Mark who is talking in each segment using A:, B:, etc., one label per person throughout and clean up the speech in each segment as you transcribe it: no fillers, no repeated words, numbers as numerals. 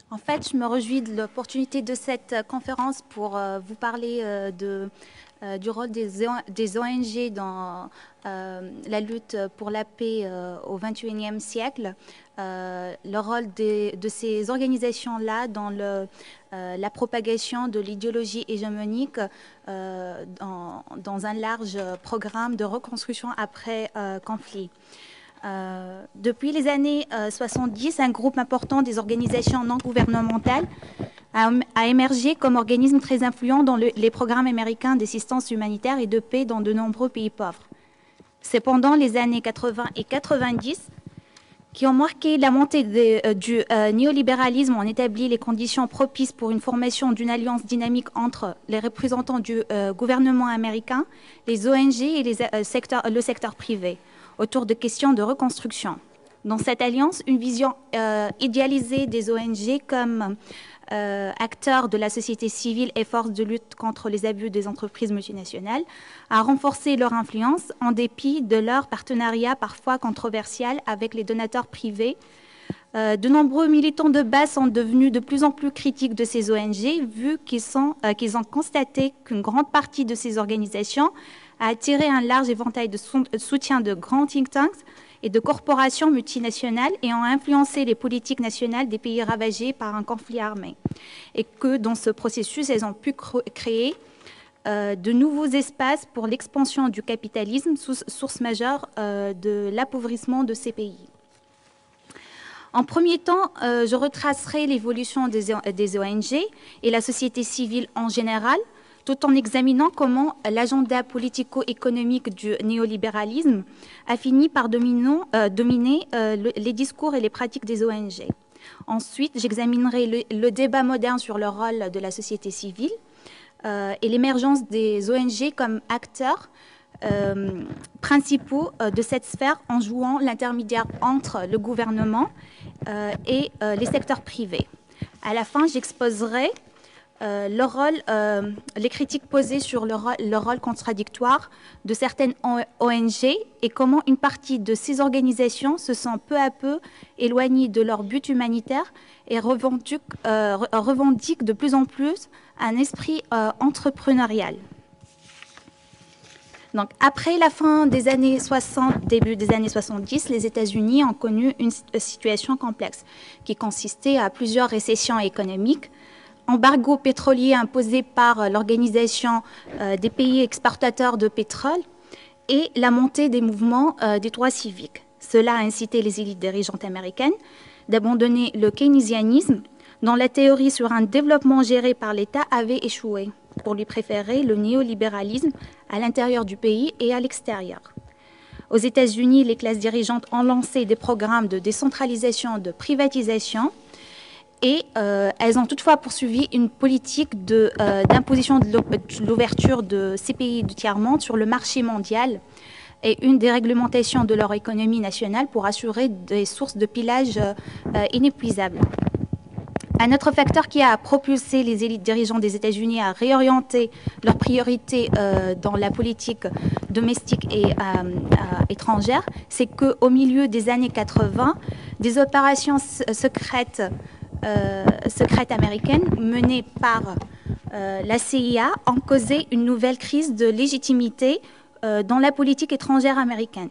A: En fait, je me réjouis de l'opportunité de cette conférence pour vous parler du rôle des ONG dans la lutte pour la paix au XXIe siècle, le rôle de ces organisations-là dans la propagation de l'idéologie hégémonique dans un large programme de reconstruction après conflit. Depuis les années 70, un groupe important des organisations non gouvernementales a émergé comme organisme très influent dans les programmes américains d'assistance humanitaire et de paix dans de nombreux pays pauvres. C'est pendant les années 80 et 90 qui ont marqué la montée du néolibéralisme. On établit les conditions propices pour une formation d'une alliance dynamique entre les représentants du gouvernement américain, les ONG et le secteur privé, autour de questions de reconstruction. Dans cette alliance, une vision idéalisée des ONG comme acteurs de la société civile et forces de lutte contre les abus des entreprises multinationales a renforcé leur influence en dépit de leur partenariat parfois controversial avec les donateurs privés. De nombreux militants de base sont devenus de plus en plus critiques de ces ONG, vu qu'ils ont constaté qu'une grande partie de ces organisations a attiré un large éventail de soutien de grands think tanks et de corporations multinationales et ont influencé les politiques nationales des pays ravagés par un conflit armé. Et que dans ce processus, elles ont pu créer de nouveaux espaces pour l'expansion du capitalisme, source majeure de l'appauvrissement de ces pays. En premier temps, je retracerai l'évolution des ONG et la société civile en général, tout en examinant comment l'agenda politico-économique du néolibéralisme a fini par dominer les discours et les pratiques des ONG. Ensuite, j'examinerai le débat moderne sur le rôle de la société civile et l'émergence des ONG comme acteurs principaux de cette sphère en jouant l'intermédiaire entre le gouvernement et les secteurs privés. À la fin, j'exposerai les critiques posées sur le rôle contradictoire de certaines ONG et comment une partie de ces organisations se sont peu à peu éloignées de leur but humanitaire et revendiquent de plus en plus un esprit entrepreneurial. Donc, après la fin des années 60, début des années 70, les États-Unis ont connu une situation complexe qui consistait à plusieurs récessions économiques, embargo pétrolier imposé par l'Organisation des pays exportateurs de pétrole et la montée des mouvements des droits civiques. Cela a incité les élites dirigeantes américaines d'abandonner le keynésianisme, dont la théorie sur un développement géré par l'État avait échoué, pour lui préférer le néolibéralisme à l'intérieur du pays et à l'extérieur. Aux États-Unis, les classes dirigeantes ont lancé des programmes de décentralisation, de privatisation, et elles ont toutefois poursuivi une politique d'imposition de l'ouverture de ces pays du tiers-monde sur le marché mondial et une déréglementation de leur économie nationale pour assurer des sources de pillage inépuisables. Un autre facteur qui a propulsé les élites dirigeantes des États-Unis à réorienter leurs priorités dans la politique domestique et étrangère, c'est qu'au milieu des années 80, des opérations secrètes américaines menées par la CIA ont causé une nouvelle crise de légitimité dans la politique étrangère américaine.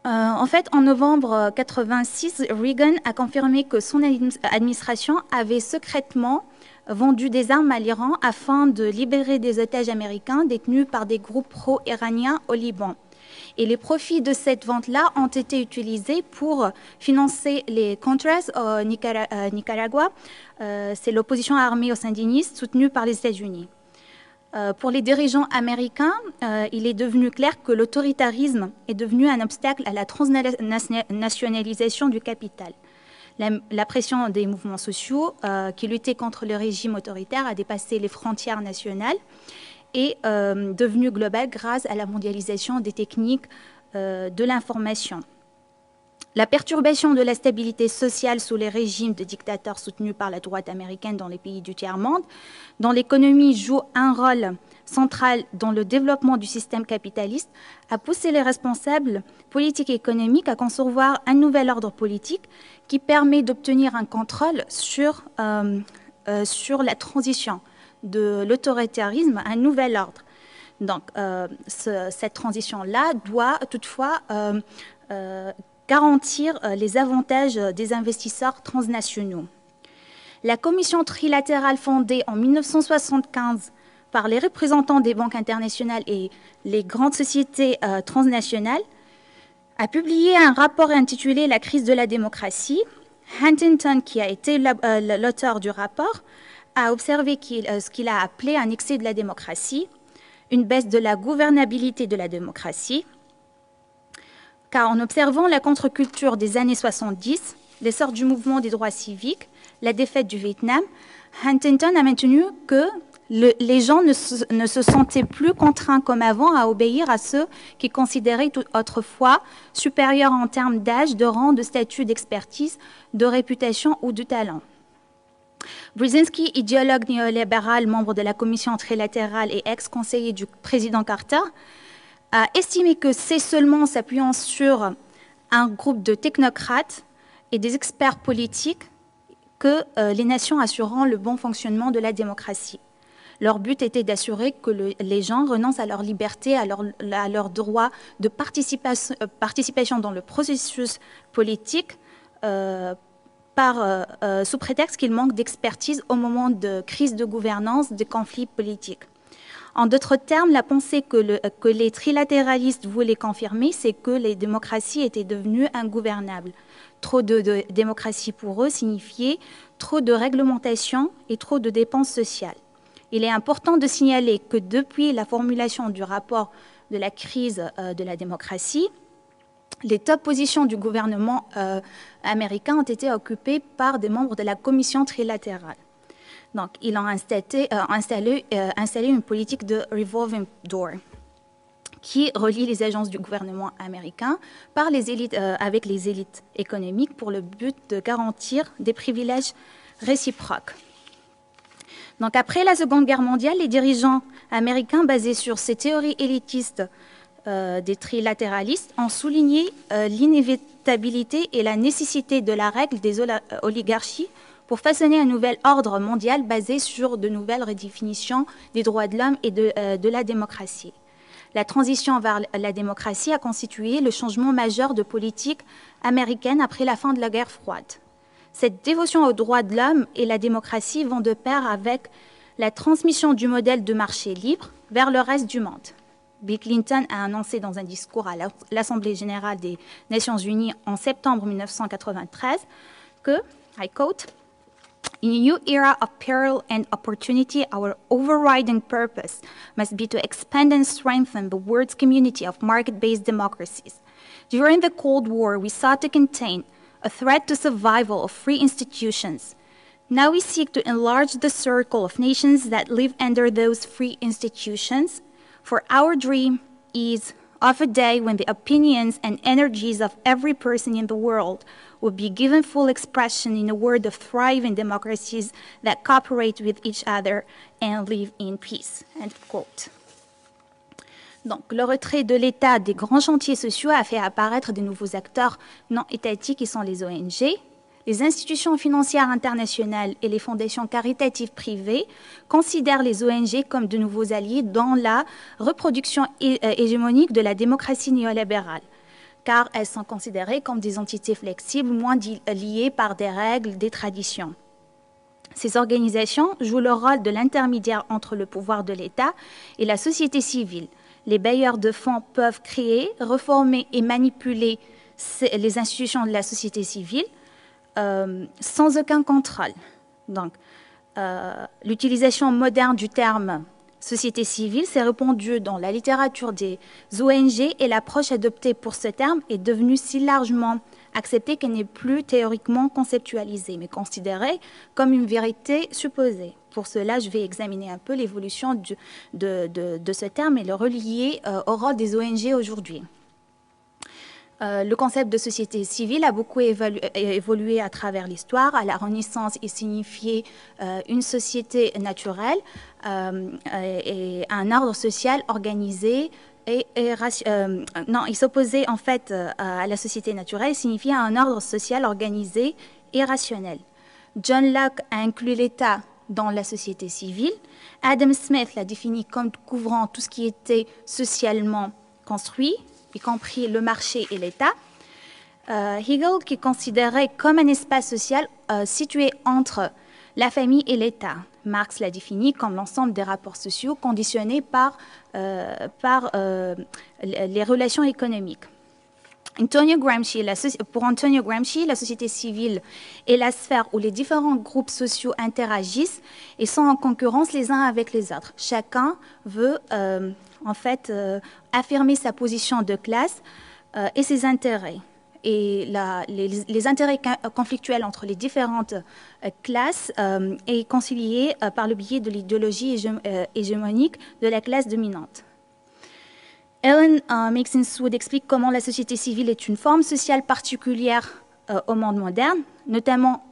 A: En fait, en novembre 1986, Reagan a confirmé que son administration avait secrètement vendu des armes à l'Iran afin de libérer des otages américains détenus par des groupes pro-iraniens au Liban. Et les profits de cette vente-là ont été utilisés pour financer les Contras au Nicaragua. C'est l'opposition armée aux sandinistes soutenue par les États-Unis. Pour les dirigeants américains, il est devenu clair que l'autoritarisme est devenu un obstacle à la transnationalisation du capital. La pression des mouvements sociaux qui luttaient contre le régime autoritaire a dépassé les frontières nationales et devenu globale grâce à la mondialisation des techniques de l'information. La perturbation de la stabilité sociale sous les régimes de dictateurs soutenus par la droite américaine dans les pays du tiers-monde, dont l'économie joue un rôle central dans le développement du système capitaliste, a poussé les responsables politiques et économiques à concevoir un nouvel ordre politique qui permet d'obtenir un contrôle sur la transition de l'autoritarisme à un nouvel ordre. Donc, cette transition-là doit toutefois garantir les avantages des investisseurs transnationaux. La commission trilatérale fondée en 1975 par les représentants des banques internationales et les grandes sociétés transnationales a publié un rapport intitulé « La crise de la démocratie ». Huntington, qui a été l'auteur du rapport, a observé ce qu'il a appelé un excès de la démocratie, une baisse de la gouvernabilité de la démocratie, car en observant la contre-culture des années 70, l'essor du mouvement des droits civiques, la défaite du Vietnam, Huntington a maintenu que les gens ne se sentaient plus contraints comme avant à obéir à ceux qui considéraient autrefois supérieurs en termes d'âge, de rang, de statut, d'expertise, de réputation ou de talent. Brzezinski, idéologue néolibéral, membre de la commission trilatérale et ex-conseiller du président Carter, a estimé que c'est seulement en s'appuyant sur un groupe de technocrates et des experts politiques que les nations assureront le bon fonctionnement de la démocratie. Leur but était d'assurer que les gens renoncent à leur liberté, à leur droit de participation dans le processus politique sous prétexte qu'ils manquent d'expertise au moment de crise de gouvernance, de conflits politiques. En d'autres termes, la pensée que les trilatéralistes voulaient confirmer, c'est que les démocraties étaient devenues ingouvernables. Trop de démocratie pour eux signifiait trop de réglementation et trop de dépenses sociales. Il est important de signaler que depuis la formulation du rapport de la crise de la démocratie, les top positions du gouvernement américain ont été occupées par des membres de la commission trilatérale. Donc, ils ont installé une politique de revolving door qui relie les agences du gouvernement américain avec les élites économiques pour le but de garantir des privilèges réciproques. Donc, après la Seconde Guerre mondiale, les dirigeants américains, basés sur ces théories élitistes des trilatéralistes, ont souligné l'inévitabilité et la nécessité de la règle des oligarchies pour façonner un nouvel ordre mondial basé sur de nouvelles redéfinitions des droits de l'homme et de la démocratie. La transition vers la démocratie a constitué le changement majeur de politique américaine après la fin de la guerre froide. Cette dévotion aux droits de l'homme et la démocratie vont de pair avec la transmission du modèle de marché libre vers le reste du monde. Bill Clinton a annoncé dans un discours à l'Assemblée générale des Nations unies en septembre 1993 que, I quote, "In a new era of peril and opportunity, our overriding purpose must be to expand and strengthen the world's community of market-based democracies. During the Cold War, we sought to contain a threat to survival of free institutions. Now we seek to enlarge the circle of nations that live under those free institutions. For our dream is of a day when the opinions and energies of every person in the world will be given full expression in a world of thriving democracies that cooperate with each other and live in peace." End quote. Donc, le retrait de l'État des grands chantiers sociaux a fait apparaître de nouveaux acteurs non étatiques qui sont les ONG. Les institutions financières internationales et les fondations caritatives privées considèrent les ONG comme de nouveaux alliés dans la reproduction hégémonique de la démocratie néolibérale, car elles sont considérées comme des entités flexibles, moins liées par des règles, des traditions. Ces organisations jouent le rôle de l'intermédiaire entre le pouvoir de l'État et la société civile. Les bailleurs de fonds peuvent créer, reformer et manipuler les institutions de la société civile sans aucun contrôle. Donc, l'utilisation moderne du terme société civile s'est répandue dans la littérature des ONG et l'approche adoptée pour ce terme est devenue si largement acceptée qu'elle n'est plus théoriquement conceptualisée, mais considérée comme une vérité supposée. Pour cela, je vais examiner un peu l'évolution de ce terme et le relier au rôle des ONG aujourd'hui. Le concept de société civile a beaucoup évolué à travers l'histoire. À la Renaissance, il signifiait une société naturelle et un ordre social organisé. Non, il s'opposait en fait à la société naturelle, il signifiait un ordre social organisé et rationnel. John Locke a inclus l'État dans la société civile. Adam Smith l'a défini comme couvrant tout ce qui était socialement construit, y compris le marché et l'État. Hegel, qui considérait comme un espace social situé entre la famille et l'État. Marx l'a défini comme l'ensemble des rapports sociaux conditionnés par les relations économiques. Pour Antonio Gramsci, la société civile est la sphère où les différents groupes sociaux interagissent et sont en concurrence les uns avec les autres. Chacun veut affirmer sa position de classe et ses intérêts. Et les intérêts conflictuels entre les différentes classes est concilié par le biais de l'idéologie hégémonique de la classe dominante. Ellen Maxine-Swood explique comment la société civile est une forme sociale particulière au monde moderne, notamment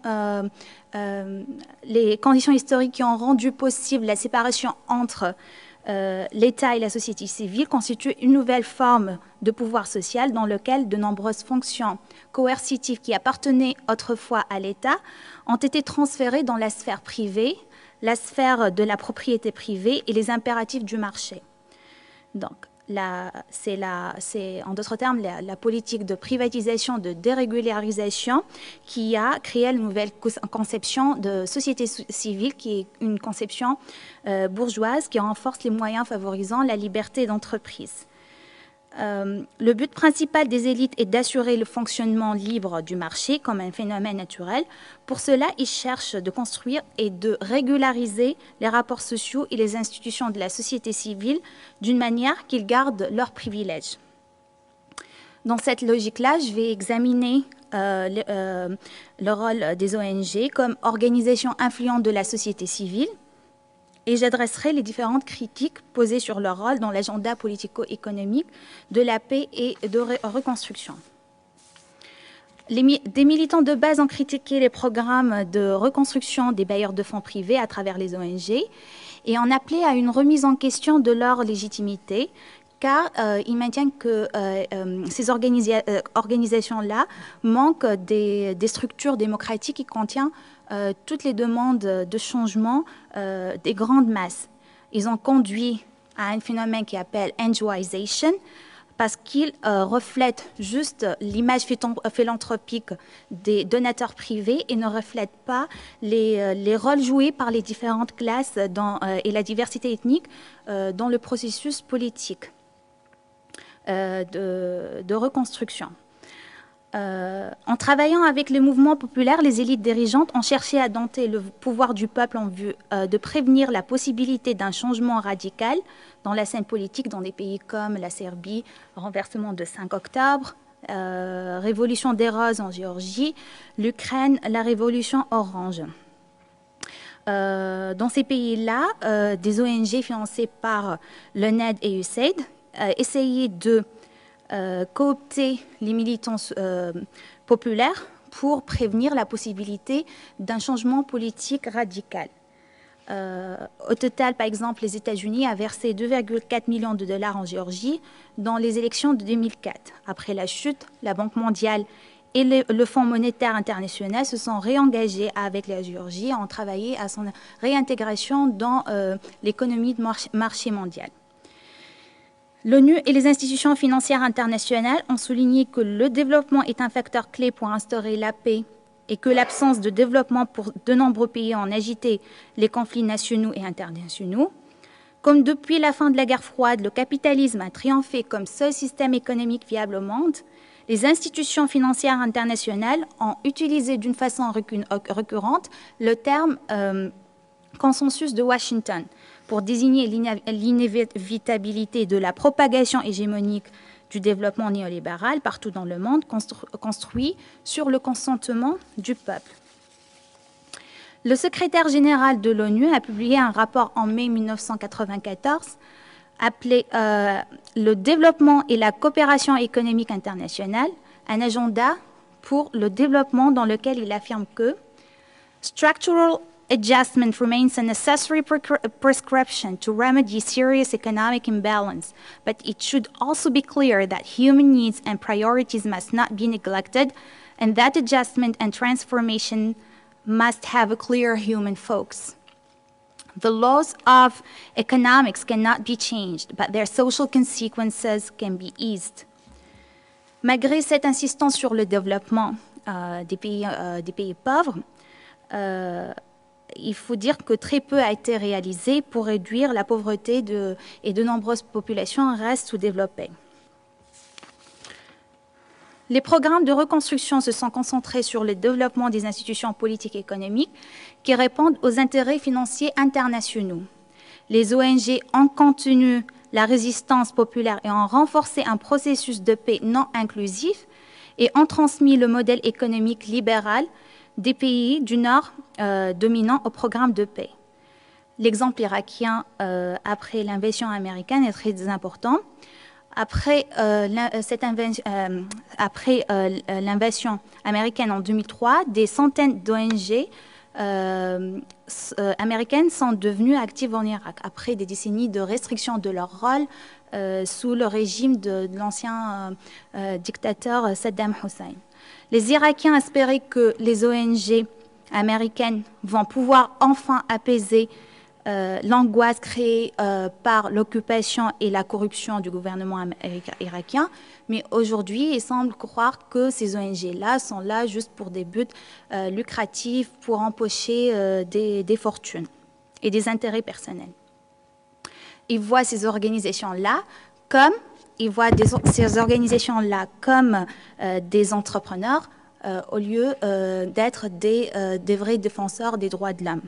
A: les conditions historiques qui ont rendu possible la séparation entre l'État et la société civile constituent une nouvelle forme de pouvoir social dans lequel de nombreuses fonctions coercitives qui appartenaient autrefois à l'État ont été transférées dans la sphère privée, la sphère de la propriété privée et les impératifs du marché. Donc, c'est en d'autres termes la politique de privatisation, de dérégularisation qui a créé la nouvelle conception de société civile qui est une conception bourgeoise qui renforce les moyens favorisant la liberté d'entreprise. Le but principal des élites est d'assurer le fonctionnement libre du marché comme un phénomène naturel. Pour cela, ils cherchent de construire et de régulariser les rapports sociaux et les institutions de la société civile d'une manière qu'ils gardent leurs privilèges. Dans cette logique-là, je vais examiner le rôle des ONG comme organisation influente de la société civile, et j'adresserai les différentes critiques posées sur leur rôle dans l'agenda politico-économique de la paix et de reconstruction. Des militants de base ont critiqué les programmes de reconstruction des bailleurs de fonds privés à travers les ONG et ont appelé à une remise en question de leur légitimité, car ils maintiennent que ces organisations-là manquent des structures démocratiques qui contiennent toutes les demandes de changement des grandes masses. Ils ont conduit à un phénomène qui s'appelle NGOisation parce qu'ils reflètent juste l'image philanthropique des donateurs privés et ne reflètent pas les rôles joués par les différentes classes et la diversité ethnique dans le processus politique de reconstruction. En travaillant avec les mouvements populaires, les élites dirigeantes ont cherché à dompter le pouvoir du peuple en vue de prévenir la possibilité d'un changement radical dans la scène politique dans des pays comme la Serbie, renversement de 5 octobre, révolution des roses en Géorgie, l'Ukraine, la révolution orange. Dans ces pays-là, des ONG financées par l'UNED et USAID essayaient de coopter les militants populaires pour prévenir la possibilité d'un changement politique radical. Au total, par exemple, les États-Unis ont versé 2,4 millions de dollars en Géorgie dans les élections de 2004. Après la chute, la Banque mondiale et le Fonds monétaire international se sont réengagés avec la Géorgie et ont travaillé à son réintégration dans l'économie de marché mondial. L'ONU et les institutions financières internationales ont souligné que le développement est un facteur clé pour instaurer la paix et que l'absence de développement pour de nombreux pays ont agité les conflits nationaux et internationaux. Comme depuis la fin de la guerre froide, le capitalisme a triomphé comme seul système économique viable au monde, les institutions financières internationales ont utilisé d'une façon récurrente le terme consensus de Washington pour désigner l'inévitabilité de la propagation hégémonique du développement néolibéral partout dans le monde construit sur le consentement du peuple. Le secrétaire général de l'ONU a publié un rapport en mai 1994 appelé le développement et la coopération économique internationale, un agenda pour le développement dans lequel il affirme que structural adjustment remains a necessary prescription to remedy serious economic imbalance, but it should also be clear that human needs and priorities must not be neglected, and that adjustment and transformation must have a clear human focus. The laws of economics cannot be changed, but their social consequences can be eased. Malgré cette insistance sur le développement des pays pauvres, il faut dire que très peu a été réalisé pour réduire la pauvreté et de nombreuses populations restent sous-développées. Les programmes de reconstruction se sont concentrés sur le développement des institutions politiques et économiques qui répondent aux intérêts financiers internationaux. Les ONG ont contenu la résistance populaire et ont renforcé un processus de paix non inclusif et ont transmis le modèle économique libéral des pays du Nord dominant au programme de paix. L'exemple irakien après l'invasion américaine est très important. Après l'invasion américaine en 2003, des centaines d'ONG américaines sont devenues actives en Irak, après des décennies de restriction de leur rôle sous le régime de l'ancien dictateur Saddam Hussein. Les Irakiens espéraient que les ONG américaines vont pouvoir enfin apaiser l'angoisse créée par l'occupation et la corruption du gouvernement irakien, mais aujourd'hui, il semble croire que ces ONG-là sont là juste pour des buts lucratifs, pour empocher des fortunes et des intérêts personnels. Ils voient ces organisations-là comme des entrepreneurs au lieu d'être des vrais défenseurs des droits de l'homme.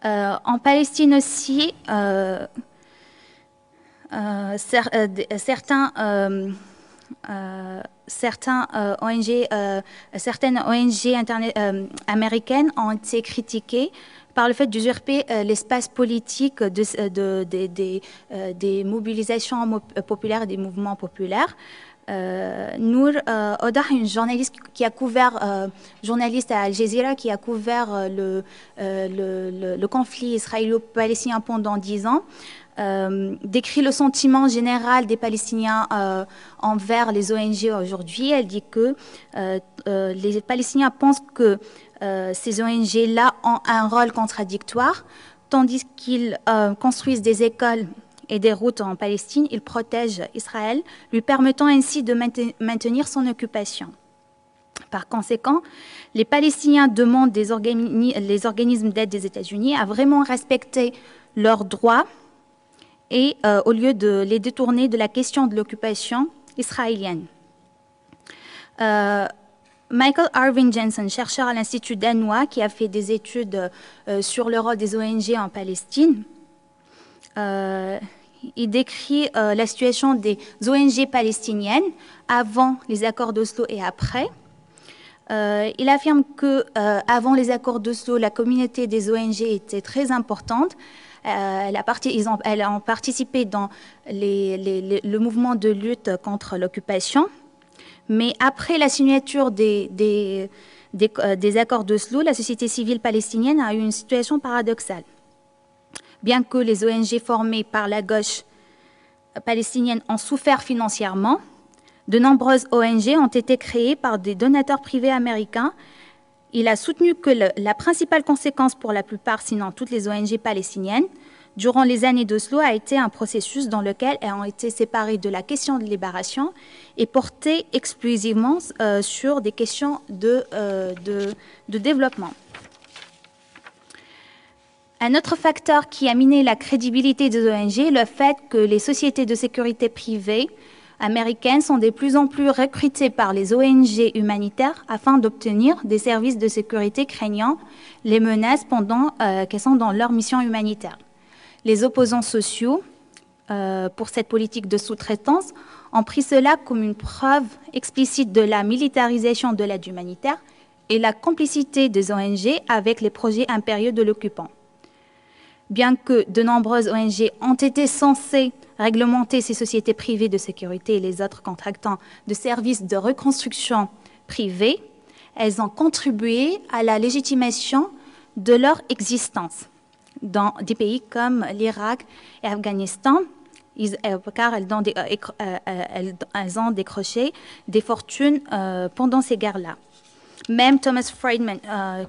A: En Palestine aussi, certaines ONG américaines ont été critiquées par le fait d'usurper l'espace politique des mobilisations populaires et des mouvements populaires. Nour Odah, une journaliste qui a couvert, journaliste à Al Jazeera, qui a couvert le conflit israélo-palestinien pendant 10 ans, décrit le sentiment général des Palestiniens envers les ONG aujourd'hui. Elle dit que les Palestiniens pensent que ces ONG-là ont un rôle contradictoire, tandis qu'ils construisent des écoles et des routes en Palestine, ils protègent Israël, lui permettant ainsi de maintenir son occupation. Par conséquent, les Palestiniens demandent les organismes d'aide des États-Unis à vraiment respecter leurs droits et au lieu de les détourner de la question de l'occupation israélienne. Michael Arvin Jensen, chercheur à l'Institut danois qui a fait des études sur le rôle des ONG en Palestine, il décrit la situation des ONG palestiniennes avant les accords d'Oslo et après. Il affirme qu'avant les accords d'Oslo, la communauté des ONG était très importante. Elles ont participé dans le mouvement de lutte contre l'occupation. Mais après la signature des accords d'Oslo, la société civile palestinienne a eu une situation paradoxale. Bien que les ONG formées par la gauche palestinienne ont souffert financièrement, de nombreuses ONG ont été créées par des donateurs privés américains. Il a soutenu que la principale conséquence pour la plupart, sinon toutes les ONG palestiniennes, durant les années d'Oslo, a été un processus dans lequel elles ont été séparées de la question de libération et portées exclusivement sur des questions de développement. Un autre facteur qui a miné la crédibilité des ONG est le fait que les sociétés de sécurité privées américaines sont de plus en plus recrutées par les ONG humanitaires afin d'obtenir des services de sécurité craignant les menaces pendant qu'elles sont dans leur mission humanitaire. Les opposants sociaux pour cette politique de sous-traitance ont pris cela comme une preuve explicite de la militarisation de l'aide humanitaire et la complicité des ONG avec les projets impérieux de l'occupant. Bien que de nombreuses ONG ont été censées réglementer ces sociétés privées de sécurité et les autres contractants de services de reconstruction privés, elles ont contribué à la légitimation de leur existence dans des pays comme l'Irak et l'Afghanistan, car elles ont décroché des fortunes pendant ces guerres-là. Même Thomas Friedman,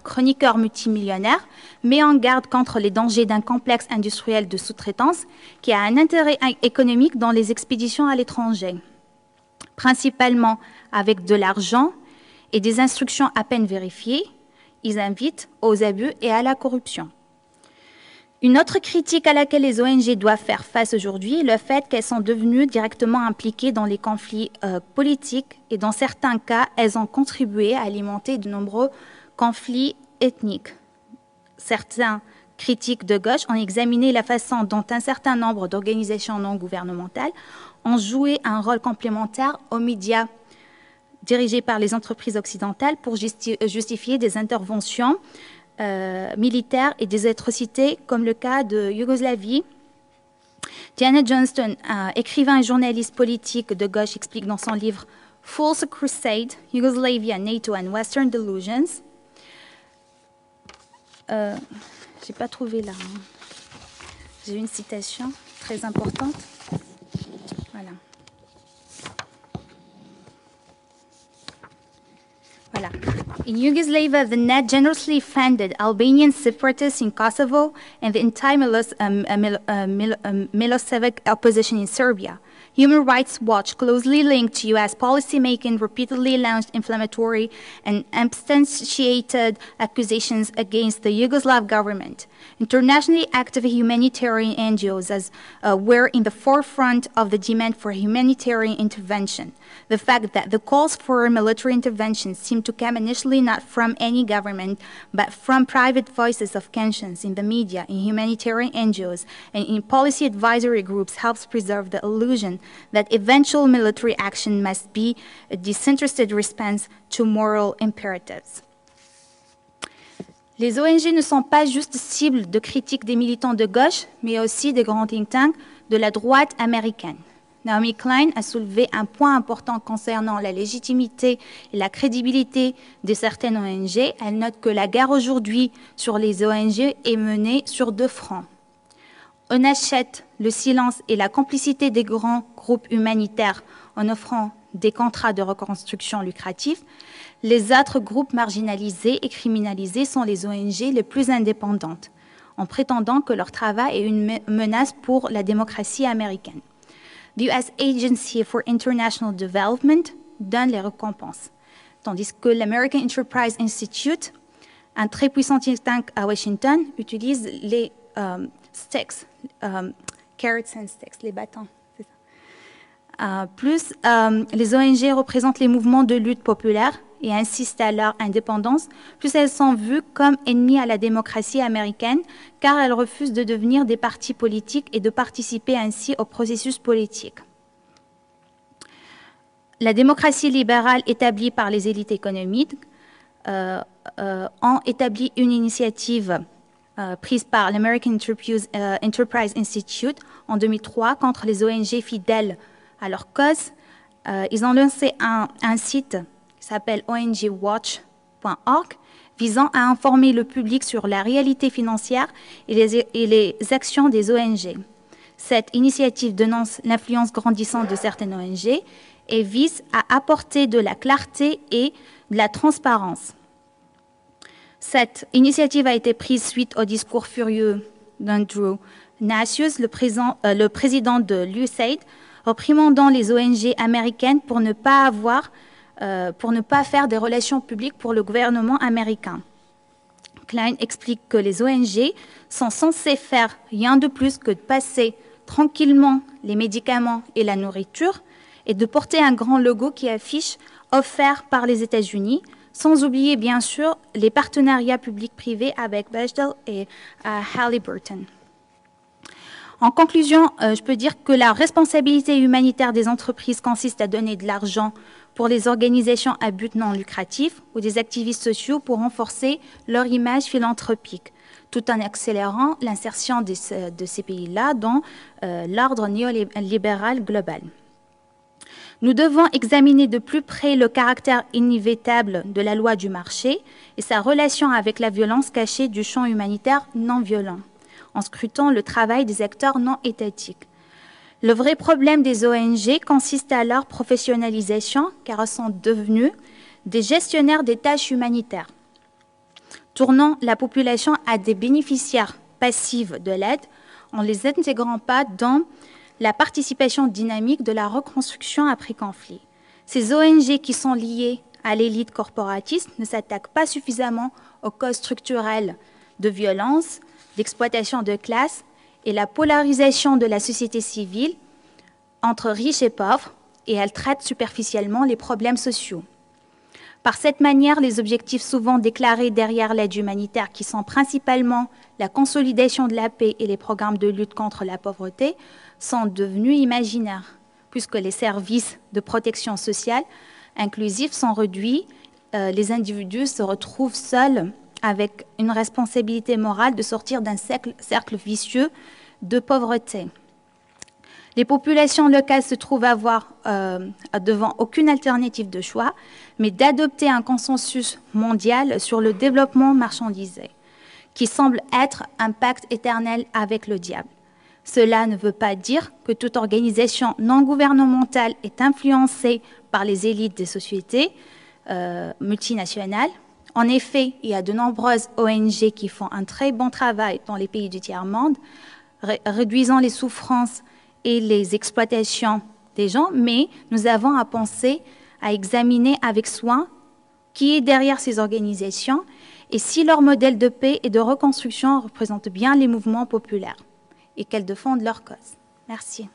A: chroniqueur multimillionnaire, met en garde contre les dangers d'un complexe industriel de sous-traitance qui a un intérêt économique dans les expéditions à l'étranger, principalement avec de l'argent et des instructions à peine vérifiées. Ils invitent aux abus et à la corruption. Une autre critique à laquelle les ONG doivent faire face aujourd'hui est le fait qu'elles sont devenues directement impliquées dans les conflits politiques et dans certains cas, elles ont contribué à alimenter de nombreux conflits ethniques. Certains critiques de gauche ont examiné la façon dont un certain nombre d'organisations non gouvernementales ont joué un rôle complémentaire aux médias dirigés par les entreprises occidentales pour justifier des interventions militaires et des atrocités comme le cas de Yougoslavie. Diana Johnston, écrivain et journaliste politique de gauche, explique dans son livre False Crusade, Yugoslavia, NATO and Western Delusions. J'ai pas trouvé là. J'ai une citation très importante. Voilà. Voilà. In Yugoslavia, the net generously funded Albanian separatists in Kosovo and the entire Milosevic opposition in Serbia. Human Rights Watch, closely linked to U.S. policymaking, repeatedly launched inflammatory and unsubstantiated accusations against the Yugoslav government. Internationally active humanitarian NGOs were in the forefront of the demand for humanitarian intervention. The fact that the calls for military intervention seem to come initially not from any government, but from private voices of conscience in the media, in humanitarian NGOs, and in policy advisory groups helps preserve the illusion that eventual military action must be a disinterested response to moral imperatives. Les ONG ne sont pas juste cibles de critiques des militants de gauche, mais aussi des grands think tanks de la droite américaine. Naomi Klein a soulevé un point important concernant la légitimité et la crédibilité de certaines ONG. Elle note que la guerre aujourd'hui sur les ONG est menée sur deux fronts. On achète le silence et la complicité des grands groupes humanitaires en offrant des contrats de reconstruction lucratifs. Les autres groupes marginalisés et criminalisés sont les ONG les plus indépendantes, en prétendant que leur travail est une menace pour la démocratie américaine. The U.S. Agency for International Development donne les récompenses, tandis que l'American Enterprise Institute, un très puissant think tank à Washington, utilise les sticks, carrots and sticks, les bâtons. Les ONG représentent les mouvements de lutte populaire et insistent à leur indépendance, plus elles sont vues comme ennemies à la démocratie américaine, car elles refusent de devenir des partis politiques et de participer ainsi au processus politique. La démocratie libérale établie par les élites économiques ont établi une initiative prise par l'American Enterprise Institute en 2003 contre les ONG fidèles à leur cause. Ils ont lancé un site qui s'appelle ongwatch.org, visant à informer le public sur la réalité financière et les actions des ONG. Cette initiative dénonce l'influence grandissante de certaines ONG et vise à apporter de la clarté et de la transparence. Cette initiative a été prise suite au discours furieux d'Andrew Nassius, le président de l'USAID, réprimandant les ONG américaines pour ne pas faire des relations publiques pour le gouvernement américain. Klein explique que les ONG sont censées faire rien de plus que de passer tranquillement les médicaments et la nourriture et de porter un grand logo qui affiche « offert par les États-Unis », sans oublier bien sûr les partenariats publics-privés avec Bechdel et Halliburton. En conclusion, je peux dire que la responsabilité humanitaire des entreprises consiste à donner de l'argent pour les organisations à but non lucratif ou des activistes sociaux pour renforcer leur image philanthropique, tout en accélérant l'insertion de ces pays-là dans l'ordre néolibéral global. Nous devons examiner de plus près le caractère inévitable de la loi du marché et sa relation avec la violence cachée du champ humanitaire non violent, en scrutant le travail des acteurs non étatiques. Le vrai problème des ONG consiste à leur professionnalisation, car elles sont devenues des gestionnaires des tâches humanitaires, tournant la population à des bénéficiaires passifs de l'aide en ne les intégrant pas dans la participation dynamique de la reconstruction après conflit. Ces ONG qui sont liées à l'élite corporatiste ne s'attaquent pas suffisamment aux causes structurelles de violence, d'exploitation de classe et la polarisation de la société civile entre riches et pauvres, et elles traitent superficiellement les problèmes sociaux. Par cette manière, les objectifs souvent déclarés derrière l'aide humanitaire, qui sont principalement la consolidation de la paix et les programmes de lutte contre la pauvreté, sont devenus imaginaires, puisque les services de protection sociale inclusive sont réduits, les individus se retrouvent seuls avec une responsabilité morale de sortir d'un cercle vicieux de pauvreté. Les populations locales se trouvent avoir devant aucune alternative de choix, mais d'adopter un consensus mondial sur le développement marchandisé, qui semble être un pacte éternel avec le diable. Cela ne veut pas dire que toute organisation non gouvernementale est influencée par les élites des sociétés multinationales. En effet, il y a de nombreuses ONG qui font un très bon travail dans les pays du tiers-monde, réduisant les souffrances et les exploitations des gens, mais nous avons à penser, à examiner avec soin qui est derrière ces organisations et si leur modèle de paix et de reconstruction représente bien les mouvements populaires et qu'elles défendent leur cause. Merci.